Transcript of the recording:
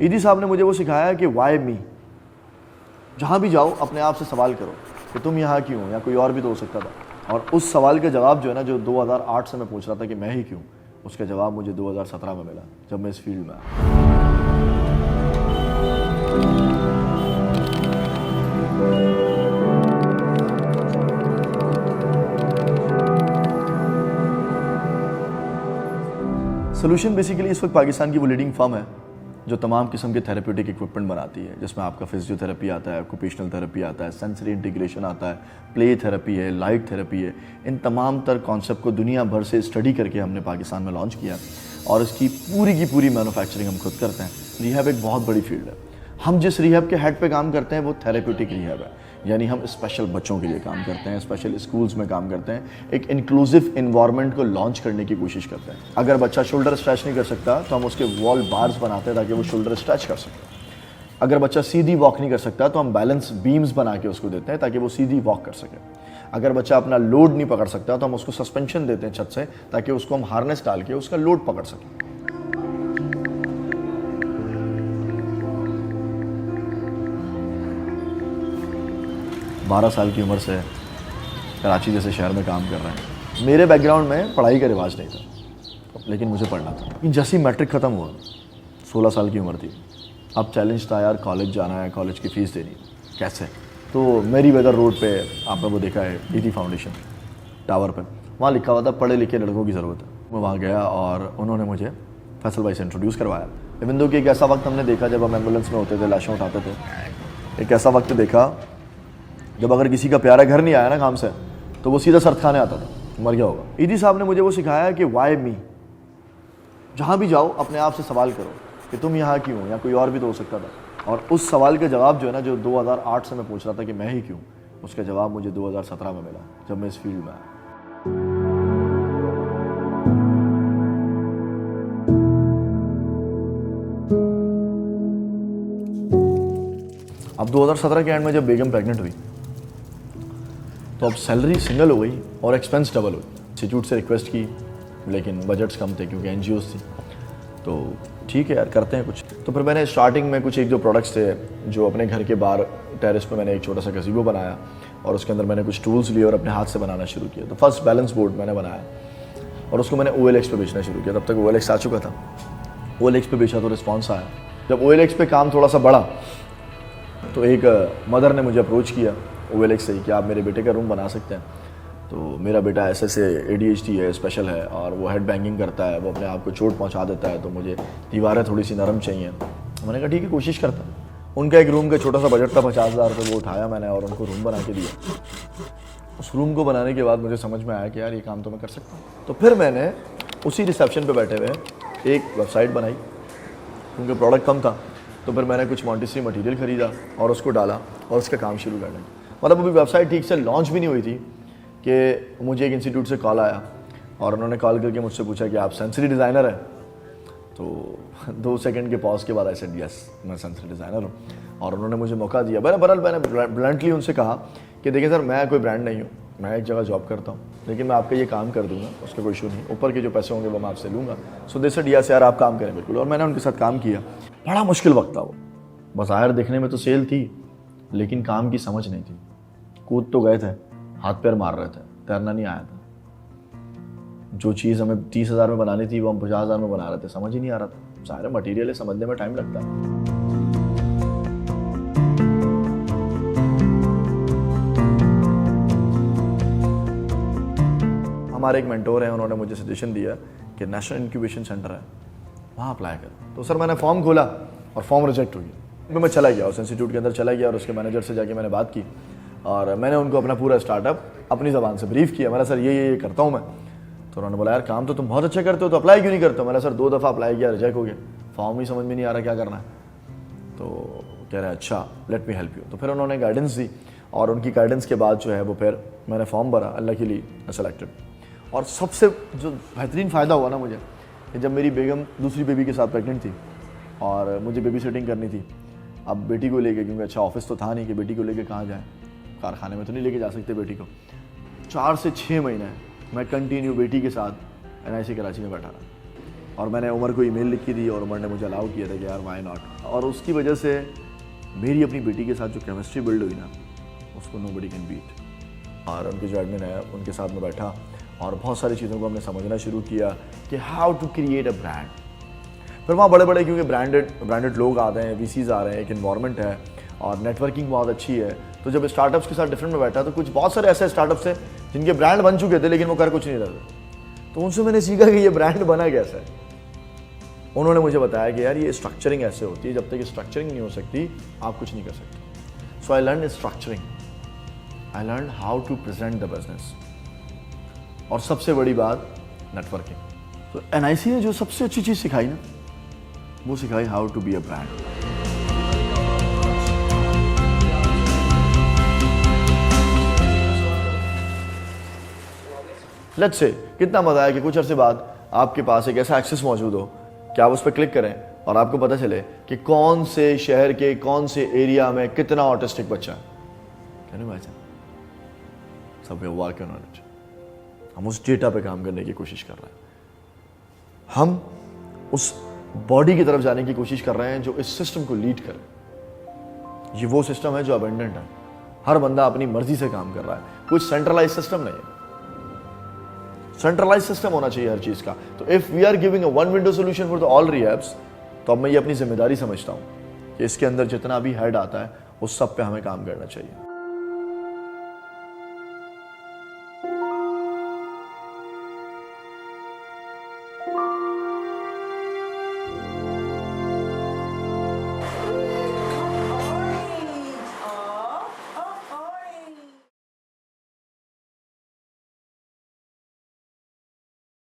ईदी साहब ने मुझे वो सिखाया कि वाई मी। जहाँ भी जाओ अपने आप से सवाल करो कि तुम यहाँ क्यों, या कोई और भी तो हो सकता था। और उस सवाल का जवाब जो है ना, जो 2008 से मैं पूछ रहा था कि मैं ही क्यों, उसका जवाब मुझे 2017 में मिला जब मैं इस फील्ड में आया। सोल्यूशन बेसिकली इस वक्त पाकिस्तान की वो लीडिंग फर्म है जो तमाम किस्म के थेरेप्यूटिक इक्विपमेंट बनाती है, जिसमें आपका फिजियोथेरेपी आता है, ऑक्यूपेशनल थेरेपी आता है, सेंसरी इंटीग्रेशन आता है, प्ले थेरेपी है, लाइट थेरेपी है। इन तमाम तर कॉन्सेप्ट को दुनिया भर से स्टडी करके हमने पाकिस्तान में लॉन्च किया और इसकी पूरी की पूरी मैन्युफैक्चरिंग हम खुद करते हैं। रिहैब एक बहुत बड़ी फील्ड है। हम जिस रिहैब के हेड पे काम करते हैं वो थेरेप्यूटिक रिहैब है, यानी हम स्पेशल बच्चों के लिए काम करते हैं, स्पेशल स्कूल्स में काम करते हैं, एक इंक्लूसिव इन्वायरमेंट को लॉन्च करने की कोशिश करते हैं। अगर बच्चा शोल्डर स्ट्रेच नहीं कर सकता तो हम उसके वॉल बार्स बनाते हैं ताकि वो शोल्डर स्ट्रेच कर सके। अगर बच्चा सीधी वॉक नहीं कर सकता तो हम बैलेंस बीम्स बना के उसको देते हैं ताकि वो सीधी वॉक कर सके। अगर बच्चा अपना लोड नहीं पकड़ सकता तो हम उसको सस्पेंशन देते हैं छत से ताकि उसको हम हार्नेस डाल के उसका लोड पकड़ सकें। 12 साल की उम्र से कराची जैसे शहर में काम कर रहे हैं। मेरे बैकग्राउंड में पढ़ाई का रिवाज नहीं था, लेकिन मुझे पढ़ना था। जैसे ही मैट्रिक ख़त्म हुआ, 16 साल की उम्र थी, अब चैलेंज था यार कॉलेज जाना है, कॉलेज की फ़ीस देनी, कैसे। तो मेरी वेदर रोड पे आपने वो देखा है ईदी फाउंडेशन टावर पे, वहाँ लिखा हुआ था पढ़े लिखे लड़कों की ज़रूरत है। मैं वहाँ गया और उन्होंने मुझे फैसल भाई से इंट्रोड्यूस करवाया। इवन दो कि एक ऐसा वक्त हमने देखा जब हम एम्बुलेंस में होते थे, लाशें उठाते थे, एक ऐसा वक्त देखा जब अगर किसी का प्यारा घर नहीं आया ना काम से तो वो सीधा सर्द खाने आता था, मर गया होगा। ईदी साहब ने मुझे वो सिखाया कि वाई मी। जहाँ भी जाओ अपने आप से सवाल करो कि तुम यहाँ क्यों, या कोई और भी तो हो सकता था। और उस सवाल का जवाब जो है ना, जो 2008 से मैं पूछ रहा था कि मैं ही क्यों, उसका जवाब मुझे 2017 में मिला जब मैं इस फील्ड में आया। अब 2017 के एंड में जब बेगम प्रेग्नेंट हुई तो अब सैलरी सिंगल हो गई और एक्सपेंस डबल हो गई। इंस्टीट्यूट से रिक्वेस्ट की लेकिन बजट्स कम थे क्योंकि एनजीओस थी, तो ठीक है यार करते हैं कुछ। तो फिर मैंने स्टार्टिंग में कुछ एक जो प्रोडक्ट्स थे जो अपने घर के बाहर टेरेस पे मैंने एक छोटा सा गज़ीबो बनाया और उसके अंदर मैंने कुछ टूल्स लिए और अपने हाथ से बनाना शुरू किया। तो फर्स्ट बैलेंस बोर्ड मैंने बनाया और उसको मैंने OLX पे बेचना शुरू किया। तब तक OLX आ चुका था, OLX पे बेचा तो रिस्पॉन्स आया। जब OLX पे काम थोड़ा सा बढ़ा तो एक मदर ने मुझे अप्रोच किया OLX से कि आप मेरे बेटे का रूम बना सकते हैं। तो मेरा बेटा ऐसे ADHD है, स्पेशल है और वो हेड बैंगिंग करता है, वो अपने आप को चोट पहुंचा देता है, तो मुझे दीवारें थोड़ी सी नरम चाहिए। मैंने कहा ठीक है कोशिश करता हूँ। उनका एक रूम का छोटा सा बजट था 50,000 रुपये, वो उठाया मैंने और उनको रूम बना के दिया। उस रूम को बनाने के बाद मुझे समझ में आया कि यार ये काम तो मैं कर सकता हूँ। तो फिर मैंने उसी रिसेप्शन पर बैठे हुए एक वेबसाइट बनाई क्योंकि प्रोडक्ट कम था। तो फिर मैंने कुछ मॉन्टेसरी मटेरियल ख़रीदा और उसको डाला और उसका काम शुरू कर दिया। मतलब अभी वेबसाइट ठीक से लॉन्च भी नहीं हुई थी कि मुझे एक इंस्टीट्यूट से कॉल आया और उन्होंने कॉल करके मुझसे पूछा कि आप सेंसरी डिज़ाइनर हैं। तो 2 सेकंड के पॉज के बाद आई सेड यस, मैं सेंसरी डिज़ाइनर हूँ। और उन्होंने मुझे मौका दिया। मैंने ब्लंटली उनसे कहा कि देखिए सर, मैं कोई ब्रांड नहीं हूँ, मैं एक जगह जॉब करता हूँ, लेकिन मैं आपका ये काम कर दूँगा, उसका कोई इशू नहीं, ऊपर के जो पैसे होंगे वो मैं आपसे लूँगा। सो दे सेड यस यार आप काम करें बिल्कुल। और मैंने उनके साथ काम किया। बड़ा मुश्किल वक्त था वो। बाज़ाहिर दिखने में तो सेल थी लेकिन काम की समझ नहीं थी। कूद तो गए थे, हाथ पैर मार रहे थे, तैरना नहीं आया था। जो चीज़ हमें 30,000 में बनानी थी वो हम 50,000 में बना रहे थे, समझ ही नहीं आ रहा था। सारे मटेरियल है, समझने में टाइम लगता है। हमारे एक मेंटोर हैं, उन्होंने मुझे सजेशन दिया कि नेशनल इंक्यूबेशन सेंटर है, वहाँ अप्लाई कर। तो सर मैंने फॉर्म खोला और फॉर्म रिजेक्ट हो गया। मैं चला गया उस इंस्टीट्यूट के अंदर, चला गया और उसके मैनेजर से जाके मैंने बात की और मैंने उनको अपना पूरा स्टार्टअप अपनी ज़बान से ब्रीफ किया। मैंने सर ये करता हूँ मैं। तो उन्होंने बोला यार काम तो तुम बहुत अच्छा करते हो, तो अप्लाई क्यों नहीं करते हो। मैंने सर 2 दफ़ा अप्लाई किया, रिजेक्ट हो गया, फॉर्म ही समझ में नहीं आ रहा क्या करना है। तो कह रहे हैं अच्छा लेट मी हेल्प यू। तो फिर उन्होंने गाइडेंस दी और उनकी गाइडेंस के बाद जो है वो फिर मैंने फॉर्म भरा, अल्लाह के लिए सेलेक्टेड। और सबसे जो बेहतरीन फ़ायदा हुआ ना मुझे कि जब मेरी बेगम दूसरी बेबी के साथ प्रेग्नेंट थी और मुझे बेबी सिटिंग करनी थी। अब बेटी को लेके, क्योंकि अच्छा ऑफिस तो था नहीं कि बेटी को लेके कहाँ जाए, कारखाने में तो नहीं लेके जा सकते बेटी को। 4 से 6 महीने मैं कंटिन्यू बेटी के साथ NIC कराची में बैठा रहा और मैंने उमर को ईमेल लिखी थी और उमर ने मुझे अलाउ किया था कि यार व्हाई नॉट, और उसकी वजह से मेरी अपनी बेटी के साथ जो केमिस्ट्री बिल्ड हुई ना, उसको नोबडी कैन बीट। और उनके जो एडमिन है उनके साथ में बैठा और बहुत सारी चीज़ों को हमने समझना शुरू किया कि how to create a brand. फिर वहाँ बड़े बड़े क्योंकि ब्रांडेड लोग आते हैं, वीसीज आ रहे हैं, एक इन्वायरमेंट है और नेटवर्किंग बहुत अच्छी है। तो जब स्टार्टअप्स के साथ डिफरेंट में बैठा तो कुछ बहुत सारे ऐसे स्टार्टअप्स हैं जिनके ब्रांड बन चुके थे लेकिन वो कर कुछ नहीं रहे थे। तो उनसे मैंने सीखा कि ये ब्रांड बना कैसे है। उन्होंने मुझे बताया कि यार ये स्ट्रक्चरिंग ऐसे होती है, जब तक ये स्ट्रक्चरिंग नहीं हो सकती आप कुछ नहीं कर सकते। So I learn structuring, I learn how to present the business, और सबसे बड़ी बात नेटवर्किंग। तो एनआईसी ने जो सबसे अच्छी चीज़ सिखाई ना, वो सिखाई how to be a brand. Let's say कितना मजा आया कि कुछ अरसे बाद आपके पास एक ऐसा एक्सेस मौजूद हो कि आप उस पर क्लिक करें और आपको पता चले कि कौन से शहर के कौन से एरिया में कितना ऑटिस्टिक बच्चा है। Can you imagine? सब वर्क नॉलेज, हम उस डेटा पे काम करने की कोशिश कर रहे हैं, हम उस बॉडी की तरफ जाने की कोशिश कर रहे हैं जो इस सिस्टम को लीड करे। ये वो सिस्टम है जो अबेंडेंट है, हर बंदा अपनी मर्जी से काम कर रहा है, कुछ सेंट्रलाइज सिस्टम नहीं है। सेंट्रलाइज सिस्टम होना चाहिए हर चीज का। तो if we are giving a one window solution for the all rehabs, तो अब मैं ये अपनी जिम्मेदारी समझता हूं कि इसके अंदर जितना भी हेड आता है उस सब पे हमें काम करना चाहिए।